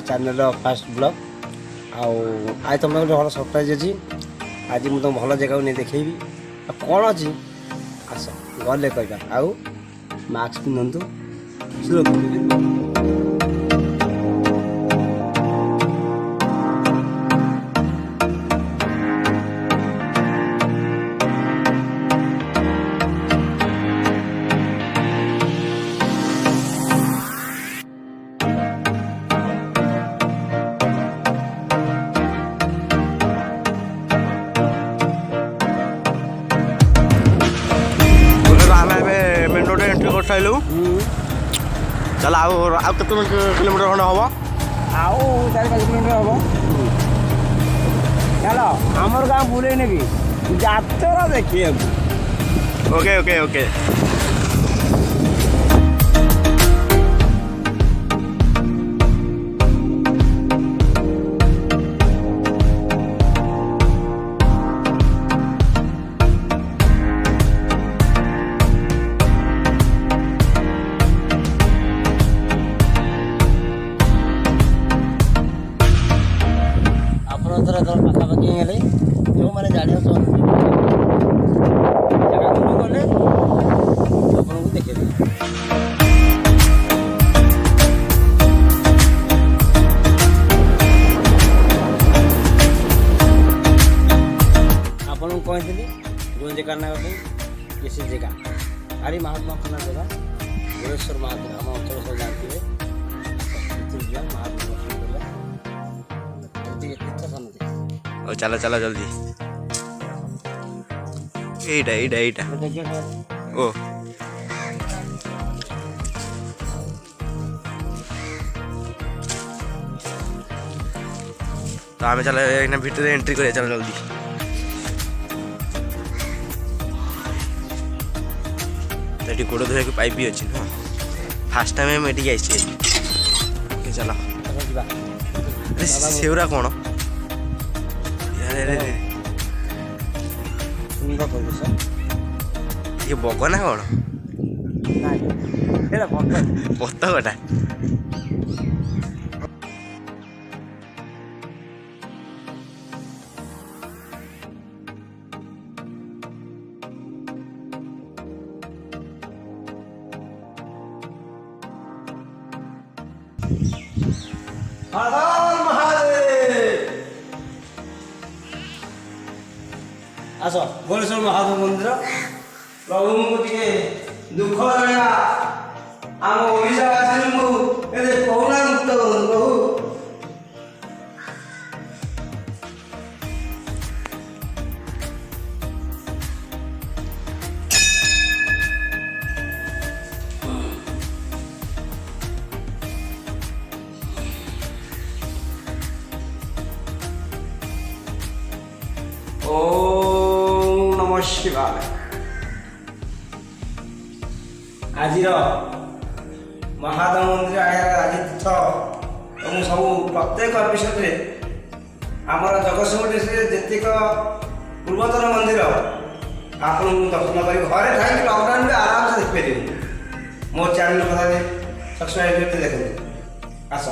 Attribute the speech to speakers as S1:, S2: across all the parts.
S1: Channel fast blog आज तुम गोटे भल सरप्राइज अच्छी आज मुझे तुम भल जगह नहीं देखी कौन अच्छी आस गले कह आउ मास्क पिंधु
S2: साइलु चल आउ कितने किलोमीटर खंड हम
S1: आउ 4-5 किलोमीटर हम चलो आमर गाँव बुले नेबी जातरा देखिए
S2: ओके ओके ओके
S1: पाखापाखि हेले जो मैंने जानी जगह दूर गले आपको देखे आपको कहती जो जगह ना ये से जगह अरे महात्मा अपना जगह गोरेश्वर महात्मा आम अंचल सब जानते महात्मा
S2: चला चला जल्दी एटा एटा एटा ओ तो आम चल भितर एंट्री करिया चल जल्दी तो गोड़ धोया पाइप भी अच्छी ना फास्ट टाइम एटी आई चल सेवरा कौन ये बग ना कौन बतकटा
S1: आस गोरेश्वर महादेव मंदिर प्रभु मुझे दुख जणा आम ओडावासी मुझे करुणा मुक्त प्रभु शिवाय आज महादेव मंदिर आज तीर्थ और सब प्रत्येक एपिसोड आमर जगतसिंहपुर डिस्ट्रिक्ट जेतिक पूर्वतन मंदिर आप दर्शन कर घरे थे लकडाउन में आराम से देखिए मो चैनल कथा सब्सक्राइब करते देखते आस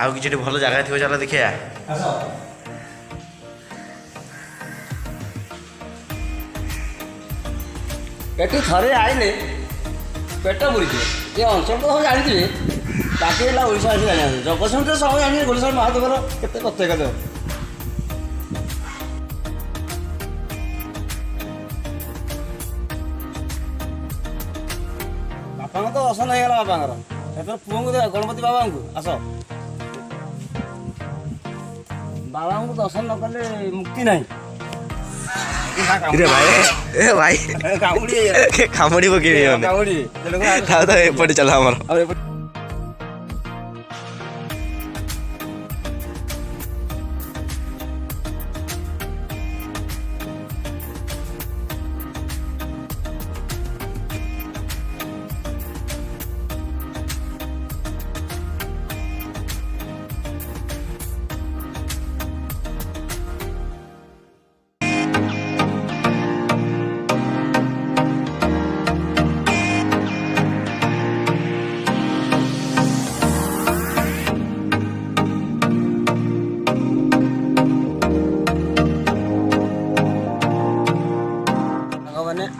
S2: आउ कि भल जगह थी चल देखिए
S1: आस एटी थरे आइले पेट बुरी ये अंचल तो सब जानी बाकी है ओडिशा जाना जगतसिंहपुर सब जानी गोरेश्वर महादेवर केते प्रत्येक देव बापा तो दर्शन हो गला बापा पुओ को गणपति बाबा को आस बाबा को दर्शन न कले मुक्ति नहीं
S2: भाई भाई कामुड़ी पकड़ी तो एपटे चला हमारा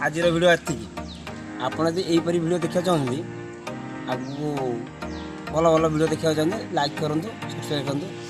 S1: आज वीडियो एति आपड़ जो यहीपरी वीडियो देखा चाहते आगू भल भल वीडियो देखा चाहते लाइक करूँ सब्सक्राइब करूँ।